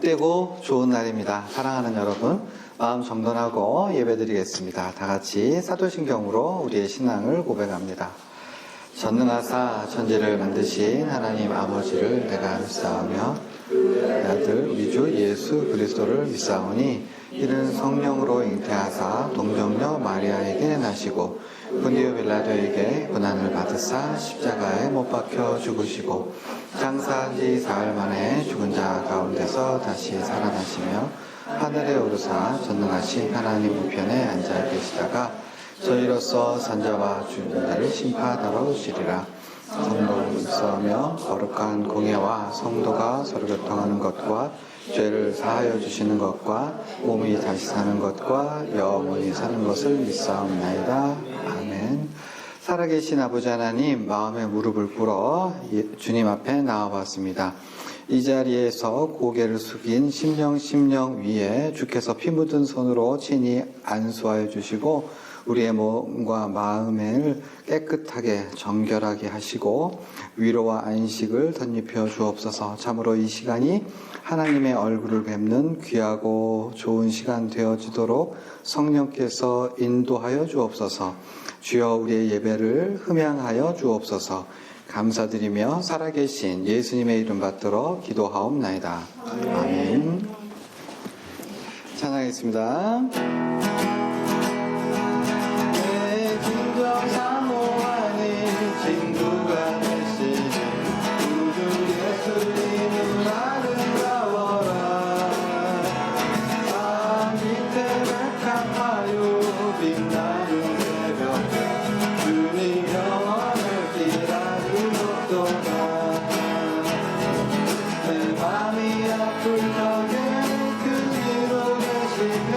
복되고 좋은 날입니다. 사랑하는 여러분, 마음 정돈하고 예배드리겠습니다. 다 같이 사도신경으로 우리의 신앙을 고백합니다. 전능하사 천지를 만드신 하나님 아버지를 내가 믿사오며 내 아들 우리 주 예수 그리스도를 믿사오니 이는 성령으로 잉태하사 동정녀 마리아에게 나시고 본디오 빌라도에게 고난을 받으사 십자가에 못 박혀 죽으시고 장사한 지 사흘 만에 죽은 자 가운데서 다시 살아나시며 하늘에 오르사 전능하신 하나님 우편에 앉아 계시다가 저희로서 산자와 죽은 심판하러 오시리라. 성도를 믿사오며 거룩한 공예와 성도가 서로 교통하는 것과 죄를 사하여 주시는 것과 몸이 다시 사는 것과 영원히 사는 것을 믿사옵나이다. 아멘. 살아계신 아버지 하나님, 마음의 무릎을 꿇어 주님 앞에 나와봤습니다. 이 자리에서 고개를 숙인 심령 위에 주께서 피 묻은 손으로 친히 안수하여 주시고 우리의 몸과 마음을 깨끗하게 정결하게 하시고 위로와 안식을 덧입혀 주옵소서. 참으로 이 시간이 하나님의 얼굴을 뵙는 귀하고 좋은 시간 되어지도록 성령께서 인도하여 주옵소서. 주여 우리의 예배를 흠양하여 주옵소서. 감사드리며 살아계신 예수님의 이름 받들어 기도하옵나이다. 아멘. 찬양하겠습니다. 사모하니 친구가 되시니 우주 예수님은 아름다워라. 산 밑에 백합화요 빛나는 새벽 주님 영원을 기다리도다. 내 맘이 아플 적에 그 뒤로 계시며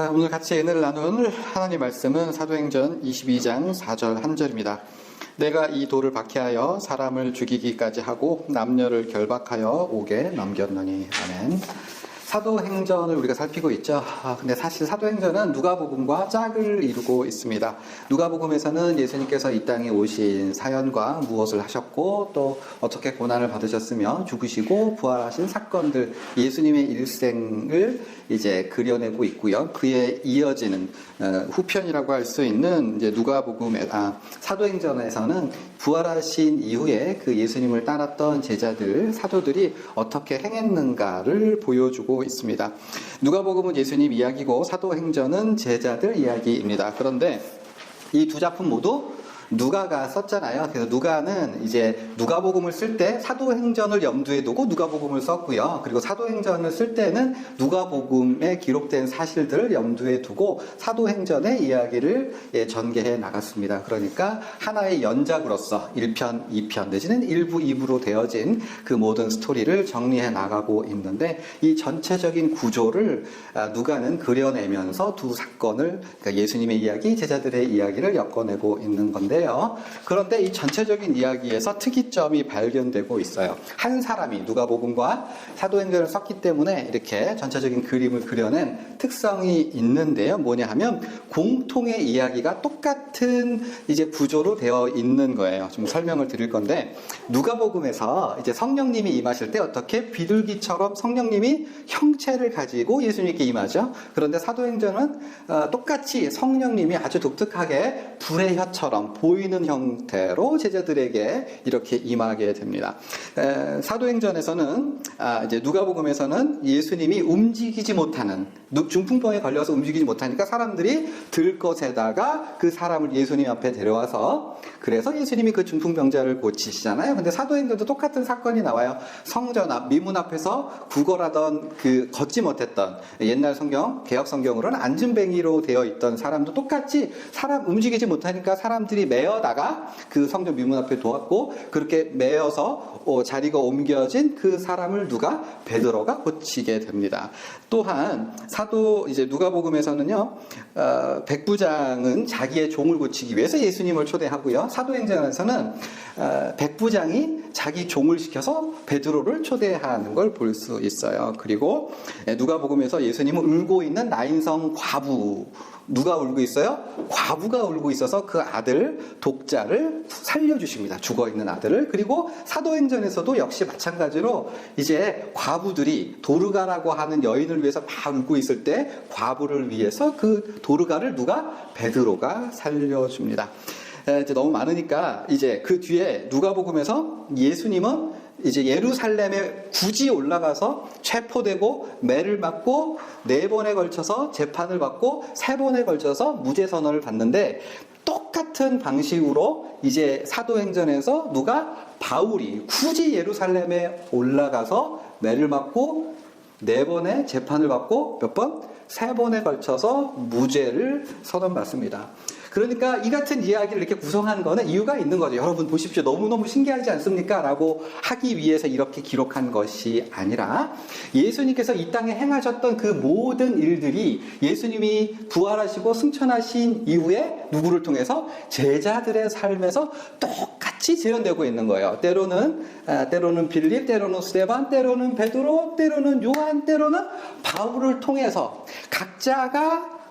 자, 오늘 같이 은혜를 나눌 하나님 말씀은 사도행전 22장 4절 1절입니다. 내가 이 돌을 박해하여 사람을 죽이기까지 하고 남녀를 결박하여 옥에 넘겼노니. 아멘. 사도행전을 우리가 살피고 있죠. 근데 사실 사도행전은 누가복음과 짝을 이루고 있습니다. 누가복음에서는 예수님께서 이 땅에 오신 사연과 무엇을 하셨고 또 어떻게 고난을 받으셨으며 죽으시고 부활하신 사건들, 예수님의 일생을 이제 그려내고 있고요. 그에 이어지는 후편이라고 할 수 있는 이제 사도행전에서는 부활하신 이후에 그 예수님을 따랐던 제자들, 사도들이 어떻게 행했는가를 보여주고 있습니다. 누가복음은 예수님 이야기고 사도행전은 제자들 이야기입니다. 그런데 이 두 작품 모두 누가가 썼잖아요. 그래서 누가는 이제 누가복음을 쓸 때 사도행전을 염두에 두고 누가복음을 썼고요. 그리고 사도행전을 쓸 때는 누가복음에 기록된 사실들을 염두에 두고 사도행전의 이야기를 전개해 나갔습니다. 그러니까 하나의 연작으로서 1편, 2편 내지는 1부, 2부로 되어진 그 모든 스토리를 정리해 나가고 있는데 이 전체적인 구조를 누가는 그려내면서 두 사건을, 그러니까 예수님의 이야기, 제자들의 이야기를 엮어내고 있는 건데 그런데 이 전체적인 이야기에서 특이점이 발견되고 있어요. 한 사람이 누가복음과 사도행전을 썼기 때문에 이렇게 전체적인 그림을 그려낸 특성이 있는데요. 뭐냐 하면 공통의 이야기가 똑같은 이제 구조로 되어 있는 거예요. 좀 설명을 드릴 건데 누가복음에서 이제 성령님이 임하실 때 어떻게 비둘기처럼 성령님이 형체를 가지고 예수님께 임하죠. 그런데 사도행전은 똑같이 성령님이 아주 독특하게 불의 혀처럼 보이는 형태로 제자들에게 이렇게 임하게 됩니다. 사도행전에서는 이제 누가복음에서는 예수님이 움직이지 못하는, 중풍병에 걸려서 움직이지 못하니까 사람들이 들 것에다가 그 사람을 예수님 앞에 데려와서 그래서 예수님이 그 중풍병자를 고치시잖아요. 근데 사도행전도 똑같은 사건이 나와요. 성전 앞, 미문 앞에서 구걸하던 그 걷지 못했던 옛날 성경, 개역 성경으로는 안진뱅이로 되어 있던 사람도 똑같이 사람 움직이지 못하니까 사람들이 메어다가 그 성전 미문 앞에 두었고 그렇게 메어서 자리가 옮겨진 그 사람을 누가? 베드로가 고치게 됩니다. 또한 이제 누가복음에서는요, 백부장은 자기의 종을 고치기 위해서 예수님을 초대하고요. 사도행전에서는 백부장이 자기 종을 시켜서 베드로를 초대하는 걸 볼 수 있어요. 그리고 누가복음에서 예수님은 울고 있는 나인성 과부, 누가 울고 있어요? 과부가 울고 있어서 그 아들 독자를 살려주십니다. 죽어있는 아들을. 그리고 사도행전에서도 역시 마찬가지로 이제 과부들이 도르가라고 하는 여인을 위해서 막 울고 있을 때 과부를 위해서 그 도르가를 누가? 베드로가 살려줍니다. 이제 너무 많으니까 이제 그 뒤에 누가복음에서 예수님은 이제 예루살렘에 굳이 올라가서 체포되고 매를 맞고 4번에 걸쳐서 재판을 받고 3번에 걸쳐서 무죄 선언을 받는데 똑같은 방식으로 이제 사도행전에서 바울이 굳이 예루살렘에 올라가서 매를 맞고 4번의 재판을 받고 몇 번? 3번에 걸쳐서 무죄를 선언받습니다. 그러니까 이 같은 이야기를 이렇게 구성한 거는 이유가 있는 거죠. 여러분 보십시오. 너무너무 신기하지 않습니까? 라고 하기 위해서 이렇게 기록한 것이 아니라 예수님께서 이 땅에 행하셨던 그 모든 일들이 예수님이 부활하시고 승천하신 이후에 누구를 통해서? 제자들의 삶에서 똑같이 재현되고 있는 거예요. 때로는 빌립, 때로는 스데반, 때로는 베드로, 때로는 요한, 때로는 바울을 통해서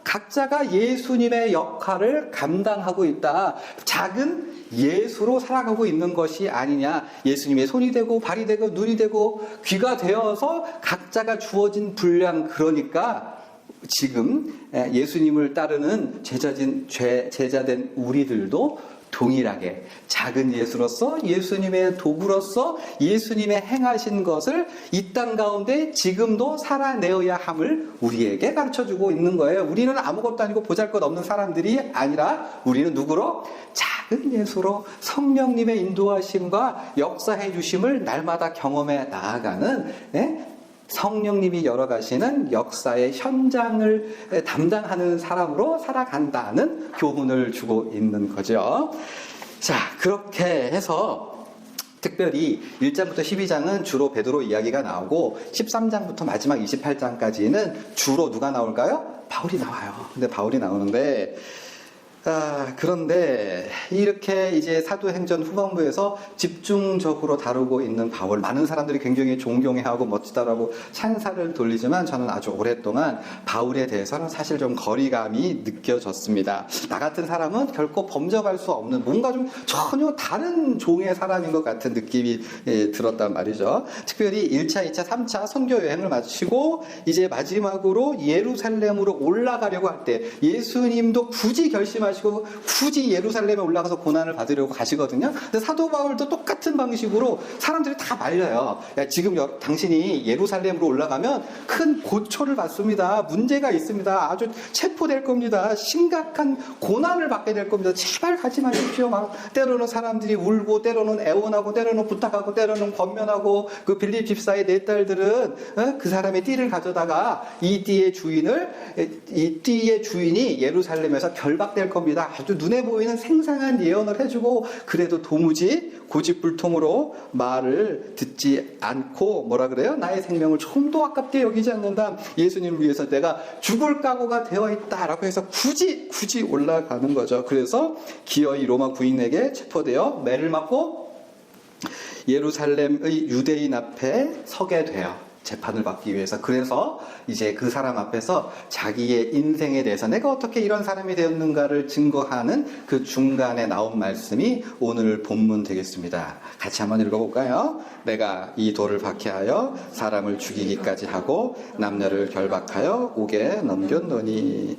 각자가 예수님의 역할을 감당하고 있다. 작은 예수로 살아가고 있는 것이 아니냐. 예수님의 손이 되고 발이 되고 눈이 되고 귀가 되어서 각자가 주어진 분량. 그러니까 지금 예수님을 따르는 제자된 우리들도 동일하게 작은 예수로서 예수님의 도구로서 예수님의 행하신 것을 이 땅 가운데 지금도 살아내어야 함을 우리에게 가르쳐주고 있는 거예요. 우리는 아무것도 아니고 보잘것없는 사람들이 아니라 우리는 누구로? 작은 예수로 성령님의 인도하심과 역사해 주심을 날마다 경험해 나아가는 성령님이 열어가시는 역사의 현장을 담당하는 사람으로 살아간다는 교훈을 주고 있는 거죠. 자, 그렇게 해서 특별히 1장부터 12장은 주로 베드로 이야기가 나오고 13장부터 마지막 28장까지는 주로 누가 나올까요? 바울이 나와요. 근데 바울이 나오는데 그런데 이렇게 이제 사도행전 후반부에서 집중적으로 다루고 있는 바울, 많은 사람들이 굉장히 존경해하고 멋지다라고 찬사를 돌리지만 저는 아주 오랫동안 바울에 대해서는 사실 좀 거리감이 느껴졌습니다. 나 같은 사람은 결코 범접할 수 없는 뭔가 좀 전혀 다른 종의 사람인 것 같은 느낌이 들었단 말이죠. 특별히 1차, 2차, 3차 선교 여행을 마치고 이제 마지막으로 예루살렘으로 올라가려고 할 때 예수님도 굳이 결심하시고 굳이 예루살렘에 올라가서 고난을 받으려고 가시거든요. 근데 사도 바울도 똑같은 방식으로 사람들이 다 말려요. 야, 지금 당신이 예루살렘으로 올라가면 큰 고초를 받습니다. 문제가 있습니다. 아주 체포될 겁니다. 심각한 고난을 받게 될 겁니다. 제발 가지 마십시오. 막 때로는 사람들이 울고 때로는 애원하고 때로는 부탁하고 때로는 권면하고 그 빌립 집사의 네 딸들은 그 사람의 띠를 가져다가 이 띠의 주인이 예루살렘에서 결박될 겁니다. 아주 눈에 보이는 생생한 예언을 해주고 그래도 도무지 고집불통으로 말을 듣지 않고 뭐라 그래요? 나의 생명을 좀도 아깝게 여기지 않는다. 예수님을 위해서 내가 죽을 각오가 되어 있다라고 해서 굳이 올라가는 거죠. 그래서 기어이 로마 군인에게 체포되어 매를 맞고 예루살렘의 유대인 앞에 서게 돼요. 재판을 받기 위해서. 그래서 이제 그 사람 앞에서 자기의 인생에 대해서 내가 어떻게 이런 사람이 되었는가를 증거하는 그 중간에 나온 말씀이 오늘 본문 되겠습니다. 같이 한번 읽어볼까요? 내가 이 돌을 박해하여 사람을 죽이기까지 하고 남녀를 결박하여 옥에 넘겼노니.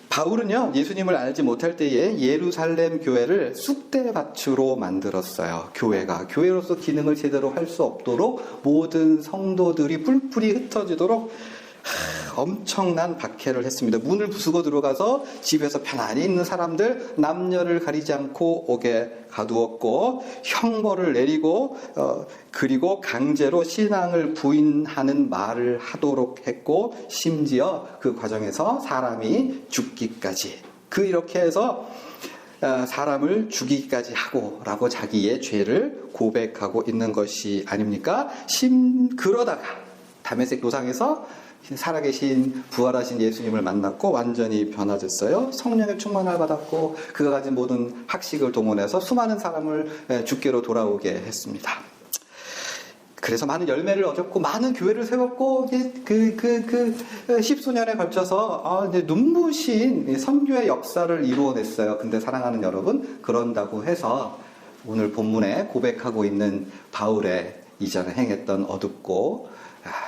바울은요, 예수님을 알지 못할 때에 예루살렘 교회를 쑥대밭으로 만들었어요. 교회로서 기능을 제대로 할 수 없도록 모든 성도들이 뿔뿔이 흩어지도록 엄청난 박해를 했습니다. 문을 부수고 들어가서 집에서 편안히 있는 사람들 남녀를 가리지 않고 옥에 가두었고 형벌을 내리고 그리고 강제로 신앙을 부인하는 말을 하도록 했고 심지어 그 과정에서 사람이 죽기까지 이렇게 해서 사람을 죽이기까지 하고 라고 자기의 죄를 고백하고 있는 것이 아닙니까? 그러다가 다메섹 도상에서 살아계신 부활하신 예수님을 만났고 완전히 변화됐어요. 성령의 충만을 받았고 그가 가진 모든 학식을 동원해서 수많은 사람을 주께로 돌아오게 했습니다. 그래서 많은 열매를 얻었고 많은 교회를 세웠고 십수년에 걸쳐서 눈부신 선교의 역사를 이루어냈어요. 근데 사랑하는 여러분, 그런다고 해서 오늘 본문에 고백하고 있는 바울의 이전에 행했던 어둡고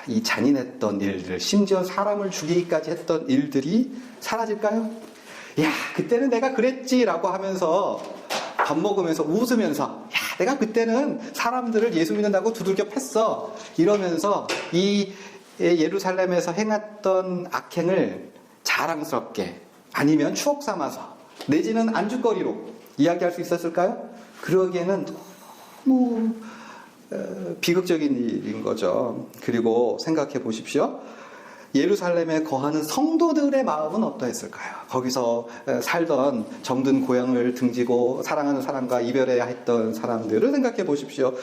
이 잔인했던 일들, 심지어 사람을 죽이기까지 했던 일들이 사라질까요? 야, 그때는 내가 그랬지라고 하면서 밥 먹으면서 웃으면서 야, 내가 그때는 사람들을 예수 믿는다고 두들겨 팼어 이러면서 이 예루살렘에서 행했던 악행을 자랑스럽게 아니면 추억 삼아서 내지는 안주거리로 이야기할 수 있었을까요? 그러기에는 너무 비극적인 일인 거죠. 그리고 생각해 보십시오. 예루살렘에 거하는 성도들의 마음은 어떠했을까요? 거기서 살던 정든 고향을 등지고 사랑하는 사람과 이별해야 했던 사람들을 생각해 보십시오.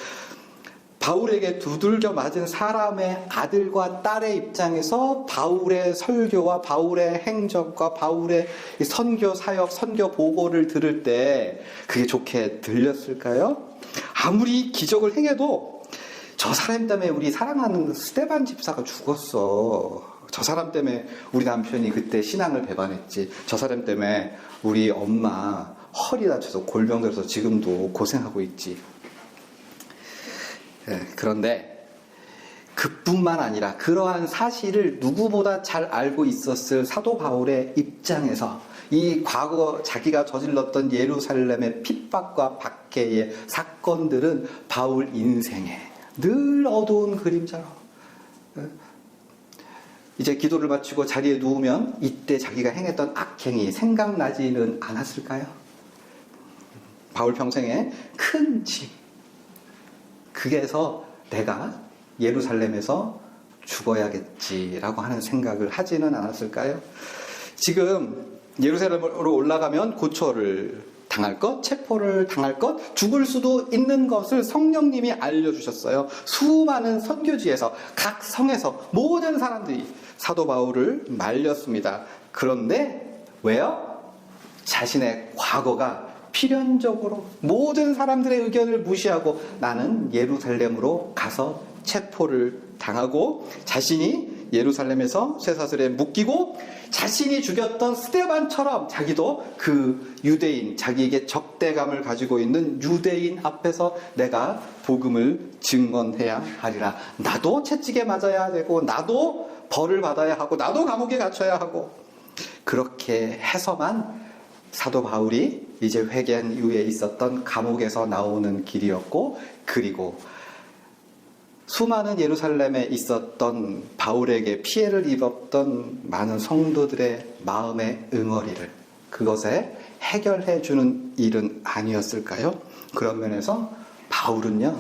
바울에게 두들겨 맞은 사람의 아들과 딸의 입장에서 바울의 설교와 바울의 행적과 바울의 선교 사역, 선교 보고를 들을 때 그게 좋게 들렸을까요? 아무리 기적을 행해도 저 사람 때문에 우리 사랑하는 스데반 집사가 죽었어. 저 사람 때문에 우리 남편이 그때 신앙을 배반했지. 저 사람 때문에 우리 엄마 허리 다쳐서 골병 들어서 지금도 고생하고 있지. 그런데 그뿐만 아니라 그러한 사실을 누구보다 잘 알고 있었을 사도 바울의 입장에서 이 과거 자기가 저질렀던 예루살렘의 핍박과 박해의 사건들은 바울 인생에 늘 어두운 그림자로 이제 기도를 마치고 자리에 누우면 이때 자기가 행했던 악행이 생각나지는 않았을까요? 바울 평생에 큰 짐, 그게서 내가 예루살렘에서 죽어야겠지라고 하는 생각을 하지는 않았을까요? 지금 예루살렘으로 올라가면 고초를 당할 것, 체포를 당할 것, 죽을 수도 있는 것을 성령님이 알려주셨어요. 수많은 선교지에서 각 성에서 모든 사람들이 사도 바울을 말렸습니다. 그런데 왜요? 자신의 과거가 필연적으로 모든 사람들의 의견을 무시하고 나는 예루살렘으로 가서 체포를 당하고 자신이 예루살렘에서 쇠사슬에 묶이고 자신이 죽였던 스데반처럼 자기도 그 유대인, 자기에게 적대감을 가지고 있는 유대인 앞에서 내가 복음을 증언해야 하리라. 나도 채찍에 맞아야 되고 나도 벌을 받아야 하고 나도 감옥에 갇혀야 하고 그렇게 해서만 사도 바울이 이제 회개한 이후에 있었던 감옥에서 나오는 길이었고 그리고 수많은 예루살렘에 있었던 바울에게 피해를 입었던 많은 성도들의 마음의 응어리를 그것에 해결해 주는 일은 아니었을까요? 그런 면에서 바울은요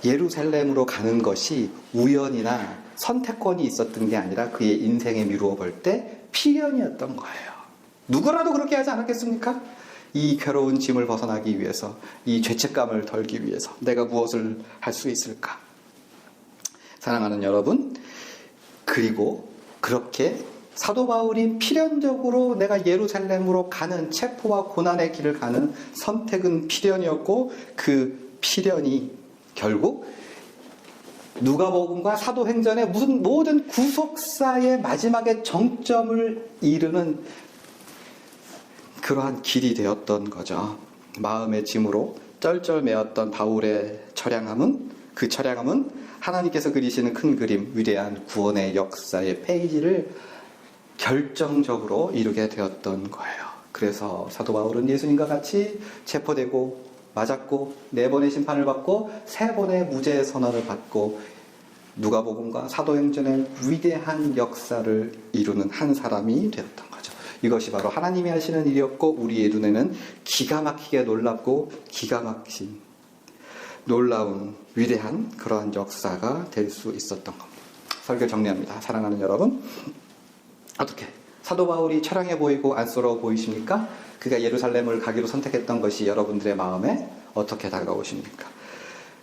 예루살렘으로 가는 것이 우연이나 선택권이 있었던 게 아니라 그의 인생에 미루어 볼 때 필연이었던 거예요. 누구라도 그렇게 하지 않았겠습니까? 이 괴로운 짐을 벗어나기 위해서, 이 죄책감을 덜기 위해서 내가 무엇을 할 수 있을까? 사랑하는 여러분, 그리고 그렇게 사도 바울이 필연적으로 내가 예루살렘으로 가는 체포와 고난의 길을 가는 선택은 필연이었고 그 필연이 결국 누가복음과 사도행전의 모든 구속사의 마지막에 정점을 이루는 그러한 길이 되었던 거죠. 마음의 짐으로 쩔쩔매었던 바울의 그 처량함은 하나님께서 그리시는 큰 그림, 위대한 구원의 역사의 페이지를 결정적으로 이루게 되었던 거예요. 그래서 사도 바울은 예수님과 같이 체포되고 맞았고 4번의 심판을 받고 3번의 무죄 선언을 받고 누가복음과 사도행전의 위대한 역사를 이루는 한 사람이 되었던 거죠. 이것이 바로 하나님이 하시는 일이었고 우리의 눈에는 기가 막히게 놀랍고 기가 막힌 놀라운 위대한 그러한 역사가 될 수 있었던 겁니다. 설교 정리합니다. 사랑하는 여러분, 어떻게 사도 바울이 처량해 보이고 안쓰러워 보이십니까? 그가 예루살렘을 가기로 선택했던 것이 여러분들의 마음에 어떻게 다가오십니까?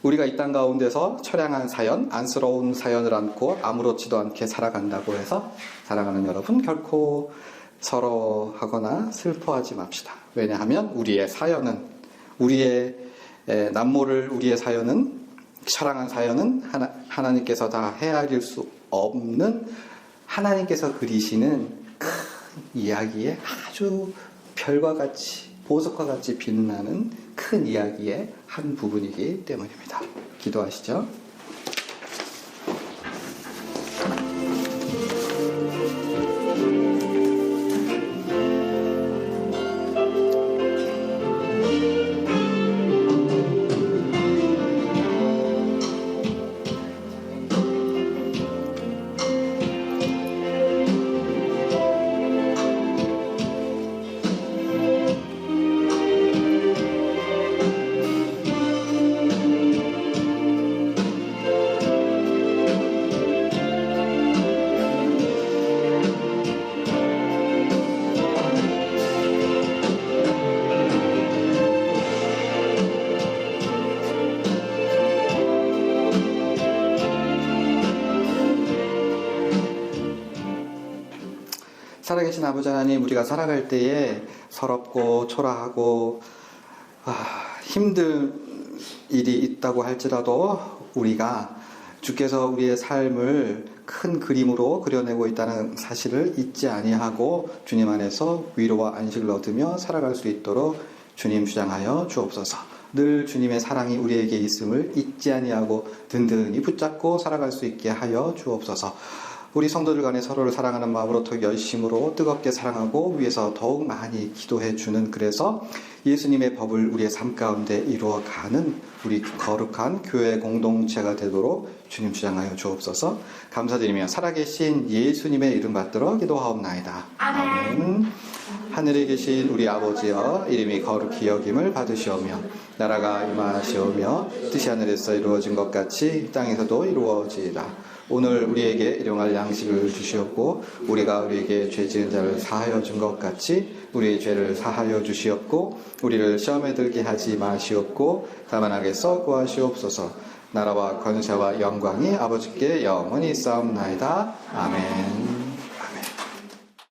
우리가 이 땅 가운데서 처량한 사연, 안쓰러운 사연을 안고 아무렇지도 않게 살아간다고 해서 사랑하는 여러분 결코 서러워하거나 슬퍼하지 맙시다. 왜냐하면 우리의 사연은 우리의 사연은 처량한 사연은 하나님께서 다 헤아릴 수 없는 하나님께서 그리시는 큰 이야기의 아주 별과 같이 보석과 같이 빛나는 큰 이야기의 한 부분이기 때문입니다. 기도하시죠. 살아계신 아버지 하나님, 우리가 살아갈 때에 서럽고 초라하고 힘든 일이 있다고 할지라도 우리가 주께서 우리의 삶을 큰 그림으로 그려내고 있다는 사실을 잊지 아니하고 주님 안에서 위로와 안식을 얻으며 살아갈 수 있도록 주님 주장하여 주옵소서. 늘 주님의 사랑이 우리에게 있음을 잊지 아니하고 든든히 붙잡고 살아갈 수 있게 하여 주옵소서. 우리 성도들 간에 서로를 사랑하는 마음으로 더 열심으로 뜨겁게 사랑하고 위해서 더욱 많이 기도해 주는, 그래서 예수님의 법을 우리의 삶 가운데 이루어가는 우리 거룩한 교회 공동체가 되도록 주님 주장하여 주옵소서. 감사드리며 살아계신 예수님의 이름 받들어 기도하옵나이다. 아멘. 하늘에 계신 우리 아버지여, 이름이 거룩히 여김을 받으시오며 나라가 임하시오며 뜻이 하늘에서 이루어진 것 같이 땅에서도 이루어지이다. 오늘 우리에게 일용할 양식을 주시옵고 우리가 우리에게 죄 지은 자를 사하여 준 것 같이 우리의 죄를 사하여 주시옵고 우리를 시험에 들게 하지 마시옵고 다만 악에서 구하시옵소서. 나라와 권세와 영광이 아버지께 영원히 있사옵나이다. 아멘.